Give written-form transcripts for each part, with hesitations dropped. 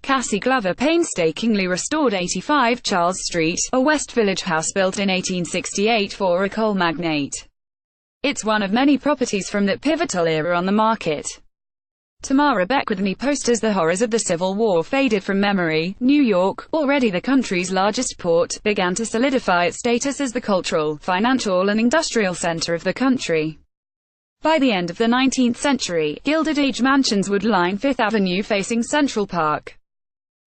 Cassie Glover painstakingly restored 85 Charles Street, a West Village house built in 1868 for a coal magnate. It's one of many properties from that pivotal era on the market. Tamara Beckwithney posts as the horrors of the Civil War faded from memory, New York, already the country's largest port, began to solidify its status as the cultural, financial and industrial center of the country. By the end of the 19th century, Gilded Age mansions would line Fifth Avenue facing Central Park.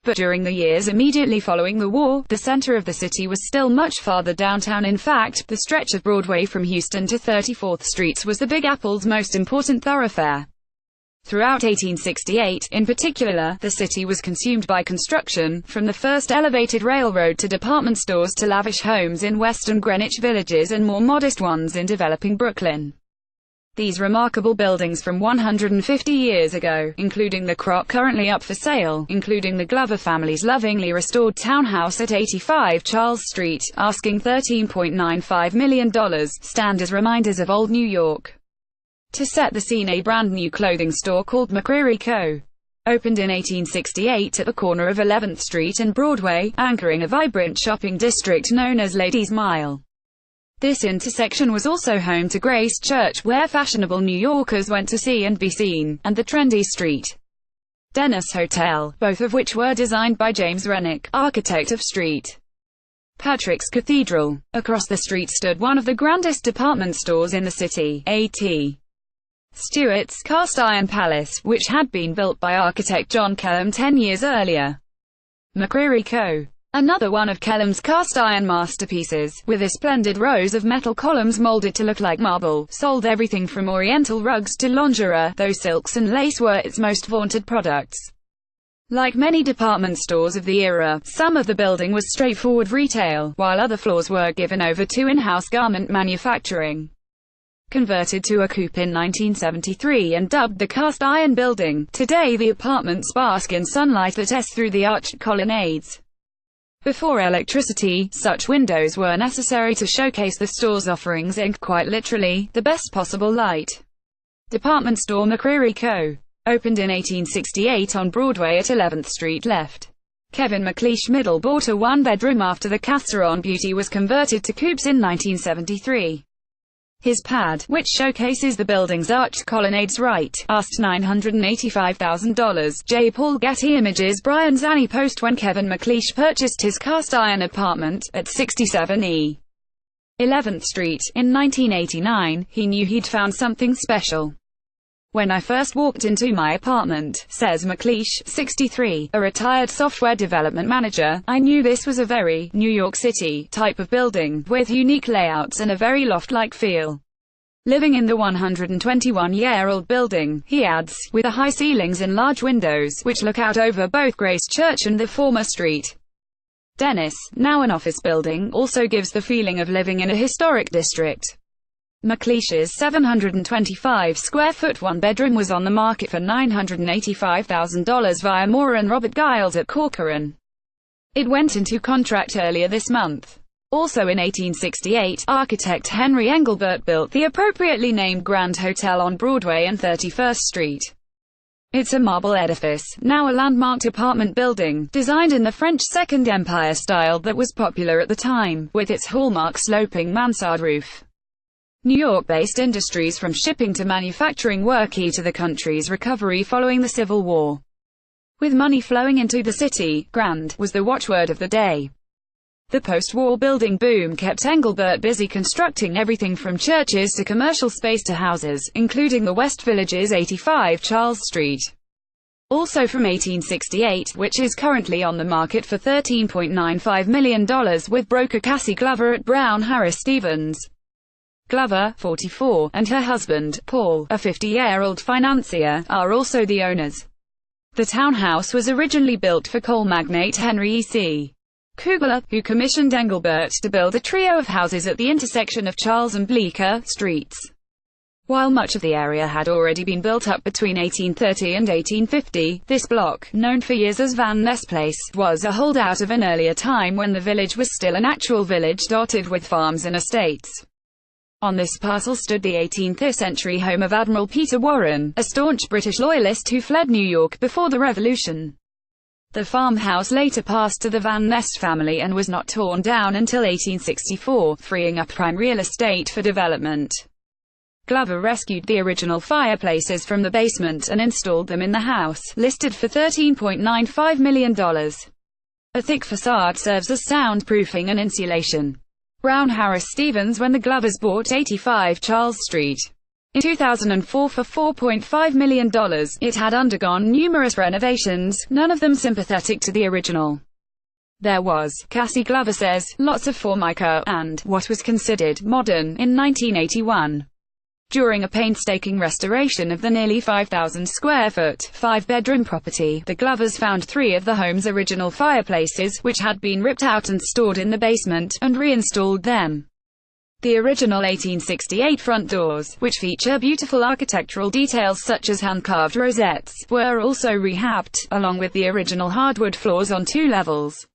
But during the years immediately following the war, the center of the city was still much farther downtown. In fact, the stretch of Broadway from Houston to 34th Streets was the Big Apple's most important thoroughfare. Throughout 1868, in particular, the city was consumed by construction, from the first elevated railroad to department stores to lavish homes in western Greenwich villages and more modest ones in developing Brooklyn. These remarkable buildings from 150 years ago, including the Croc currently up for sale, including the Glover family's lovingly restored townhouse at 85 Charles Street, asking $13.95 million, stand as reminders of old New York. To set the scene, a brand new clothing store called McCreary Co. opened in 1868 at the corner of 11th Street and Broadway, anchoring a vibrant shopping district known as Ladies' Mile. This intersection was also home to Grace Church, where fashionable New Yorkers went to see and be seen, and the trendy St. Denis Hotel, both of which were designed by James Renwick, architect of St. Patrick's Cathedral. Across the street stood one of the grandest department stores in the city, A.T. Stewart's Cast Iron Palace, which had been built by architect John Kellum 10 years earlier. McCreary Co., another one of Kellum's cast-iron masterpieces, with a splendid rows of metal columns molded to look like marble, sold everything from oriental rugs to lingerie, though silks and lace were its most vaunted products. Like many department stores of the era, some of the building was straightforward retail, while other floors were given over to in-house garment manufacturing. Converted to a coupe in 1973 and dubbed the Cast Iron Building, today the apartments bask in sunlight that escapes through the arched colonnades. Before electricity, such windows were necessary to showcase the store's offerings in, quite literally, the best possible light. Department store McCreary Co. opened in 1868 on Broadway at 11th Street left. Kevin McLeish Middle bought a one-bedroom after the Casseron Beauty was converted to coupes in 1973. His pad, which showcases the building's arched colonnades right, asked $985,000. J. Paul Getty Images. Brian Zanni post when Kevin McLeish purchased his cast-iron apartment, at 67E 11th Street, in 1989, he knew he'd found something special. When I first walked into my apartment, says McLeish, 63, a retired software development manager, I knew this was a very New York City type of building, with unique layouts and a very loft-like feel. Living in the 121-year-old building, he adds, with the high ceilings and large windows, which look out over both Grace Church and the former St. Denis, now an office building, also gives the feeling of living in a historic district. McLeish's 725-square-foot one-bedroom was on the market for $985,000 via Moore & Robert Giles at Corcoran. It went into contract earlier this month. Also in 1868, architect Henry Engelbert built the appropriately named Grand Hotel on Broadway and 31st Street. It's a marble edifice, now a landmarked apartment building, designed in the French Second Empire style that was popular at the time, with its hallmark sloping mansard roof. New York-based industries from shipping to manufacturing were key to the country's recovery following the Civil War. With money flowing into the city, grand was the watchword of the day. The post-war building boom kept Engelbert busy constructing everything from churches to commercial space to houses, including the West Village's 85 Charles Street. Also from 1868, which is currently on the market for $13.95 million with broker Cassie Glover at Brown Harris Stevens. Glover, 44, and her husband, Paul, a 50-year-old financier, are also the owners. The townhouse was originally built for coal magnate Henry E. C. Kugler, who commissioned Engelbert to build a trio of houses at the intersection of Charles and Bleecker Streets. While much of the area had already been built up between 1830 and 1850, this block, known for years as Van Ness Place, was a holdout of an earlier time when the village was still an actual village dotted with farms and estates. On this parcel stood the 18th century home of Admiral Peter Warren, a staunch British loyalist who fled New York before the Revolution. The farmhouse later passed to the Van Nest family and was not torn down until 1864, freeing up prime real estate for development. Glover rescued the original fireplaces from the basement and installed them in the house, listed for $13.95 million. A thick facade serves as soundproofing and insulation. Brown Harris Stevens. When the Glovers bought 85 Charles Street in 2004 for $4.5 million, it had undergone numerous renovations, none of them sympathetic to the original. There was, Cassie Glover says, lots of Formica, and what was considered modern in 1981. During a painstaking restoration of the nearly 5,000 square foot, 5-bedroom property, the Glovers found 3 of the home's original fireplaces, which had been ripped out and stored in the basement, and reinstalled them. The original 1868 front doors, which feature beautiful architectural details such as hand-carved rosettes, were also rehabbed, along with the original hardwood floors on 2 levels.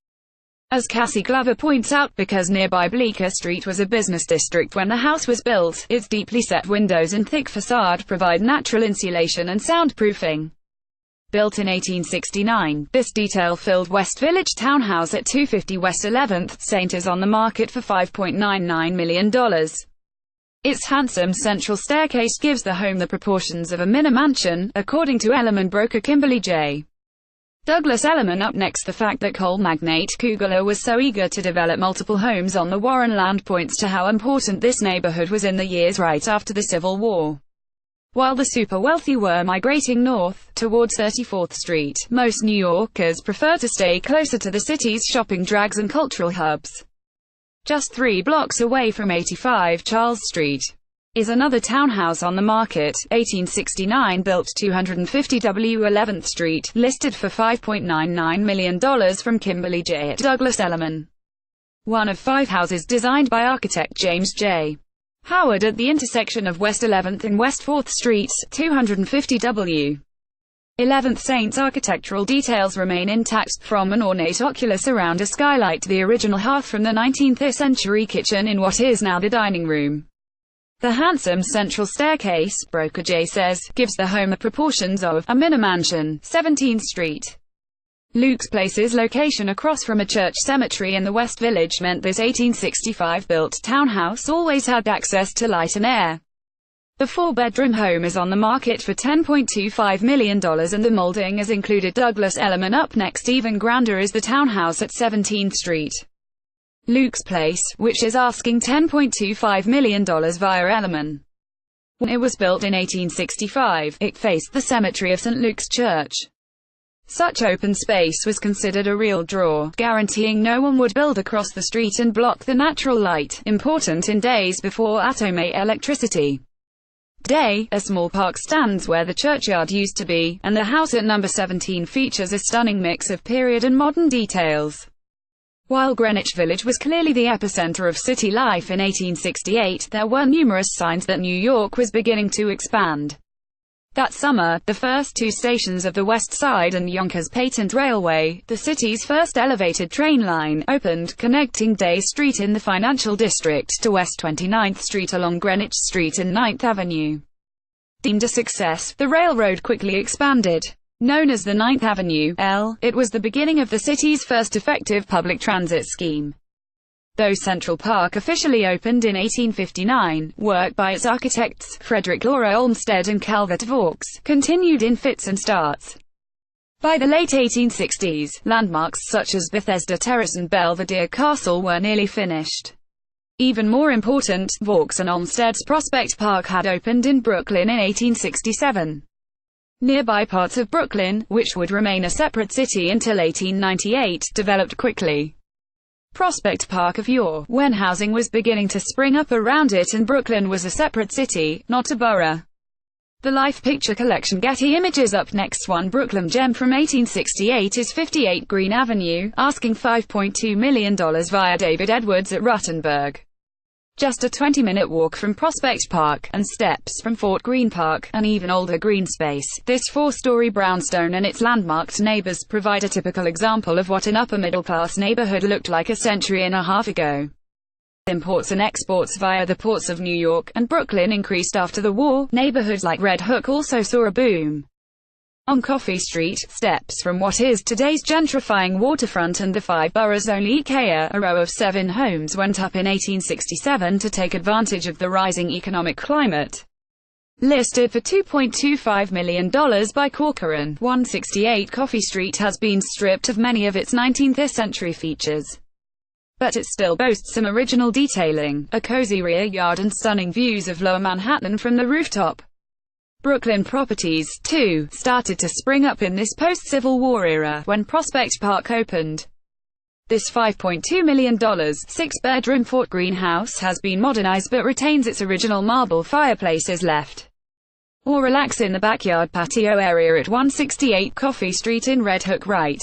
As Cassie Glover points out, because nearby Bleecker Street was a business district when the house was built, its deeply set windows and thick facade provide natural insulation and soundproofing. Built in 1869, this detail-filled West Village townhouse at 250 West 11th St. is on the market for $5.99 million. Its handsome central staircase gives the home the proportions of a mini mansion, according to Elliman broker Kimberly J. Douglas Elliman. Up next, the fact that coal magnate Kugler was so eager to develop multiple homes on the Warren land points to how important this neighborhood was in the years right after the Civil War. While the super-wealthy were migrating north, towards 34th Street, most New Yorkers prefer to stay closer to the city's shopping drags and cultural hubs. Just 3 blocks away from 85 Charles Street is another townhouse on the market, 1869 built 250 W 11th Street, listed for $5.99 million from Kimberly J. Douglas Elliman. One of 5 houses designed by architect James J. Howard at the intersection of West 11th and West 4th Streets, 250 W 11th Saint's architectural details remain intact, from an ornate oculus around a skylight to the original hearth from the 19th century kitchen in what is now the dining room. The handsome central staircase, broker J says, gives the home the proportions of a mini mansion. 17th Street. Luke's Place's location across from a church cemetery in the West Village meant this 1865-built townhouse always had access to light and air. The 4-bedroom home is on the market for $10.25 million and the molding has included Douglas Elliman. Up next, even grander is the townhouse at 17th Street. Luke's Place, which is asking $10.25 million via Elliman. When it was built in 1865, it faced the cemetery of St. Luke's Church. Such open space was considered a real draw, guaranteeing no one would build across the street and block the natural light, important in days before atomic electricity. Today, a small park stands where the churchyard used to be, and the house at number 17 features a stunning mix of period and modern details. While Greenwich Village was clearly the epicenter of city life in 1868, there were numerous signs that New York was beginning to expand. That summer, the first 2 stations of the West Side and Yonkers Patent Railway, the city's first elevated train line, opened, connecting Day Street in the financial district to West 29th Street along Greenwich Street and 9th Avenue. Deemed a success, the railroad quickly expanded. Known as the 9th Avenue L, it was the beginning of the city's first effective public transit scheme. Though Central Park officially opened in 1859, work by its architects, Frederick Laura Olmsted and Calvert Vaux, continued in fits and starts. By the late 1860s, landmarks such as Bethesda Terrace and Belvedere Castle were nearly finished. Even more important, Vaux and Olmsted's Prospect Park had opened in Brooklyn in 1867. Nearby parts of Brooklyn, which would remain a separate city until 1898, developed quickly. Prospect Park of yore, when housing was beginning to spring up around it and Brooklyn was a separate city, not a borough. The Life Picture Collection Getty Images. Up next, one Brooklyn gem from 1868 is 58 Green Avenue, asking $5.2 million via David Edwards at Ruttenberg. Just a 20-minute walk from Prospect Park, and steps from Fort Greene Park, an even older green space, this 4-story brownstone and its landmarked neighbors provide a typical example of what an upper-middle-class neighborhood looked like a century and a half ago. Imports and exports via the ports of New York and Brooklyn increased after the war. Neighborhoods like Red Hook also saw a boom. On Coffee Street, steps from what is today's gentrifying waterfront and the five boroughs-only Ikea, a row of 7 homes went up in 1867 to take advantage of the rising economic climate. Listed for $2.25 million by Corcoran, 168 Coffee Street has been stripped of many of its 19th-century features. But it still boasts some original detailing, a cozy rear yard and stunning views of Lower Manhattan from the rooftop. Brooklyn properties, too, started to spring up in this post-Civil War era, when Prospect Park opened. This $5.2 million, 6-bedroom Fort Greene house has been modernized but retains its original marble fireplaces left. Or relax in the backyard patio area at 168 Coffee Street in Red Hook, right?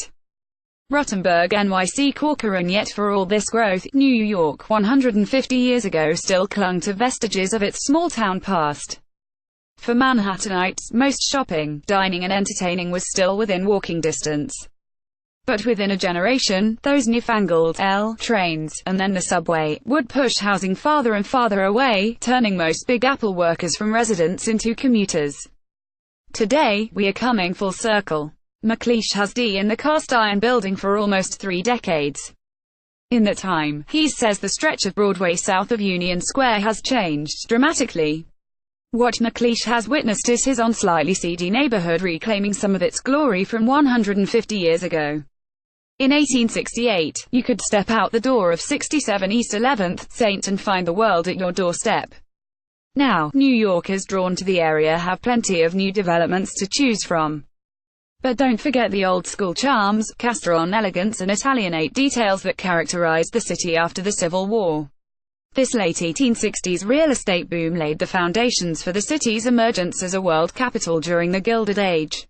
Rottenberg, NYC. Corcoran. Yet for all this growth, New York 150 years ago still clung to vestiges of its small-town past. For Manhattanites, most shopping, dining and entertaining was still within walking distance. But within a generation, those newfangled L trains, and then the subway, would push housing farther and farther away, turning most Big Apple workers from residents into commuters. Today, we are coming full circle. McLeish has been in the cast-iron building for almost 3 decades. In that time, he says the stretch of Broadway south of Union Square has changed dramatically. What McLeish has witnessed is his own slightly seedy neighborhood reclaiming some of its glory from 150 years ago. In 1868, you could step out the door of 67 East 11th St. and find the world at your doorstep. Now, New Yorkers drawn to the area have plenty of new developments to choose from. But don't forget the old-school charms, Castron elegance and Italianate details that characterized the city after the Civil War. This late 1860s real estate boom laid the foundations for the city's emergence as a world capital during the Gilded Age.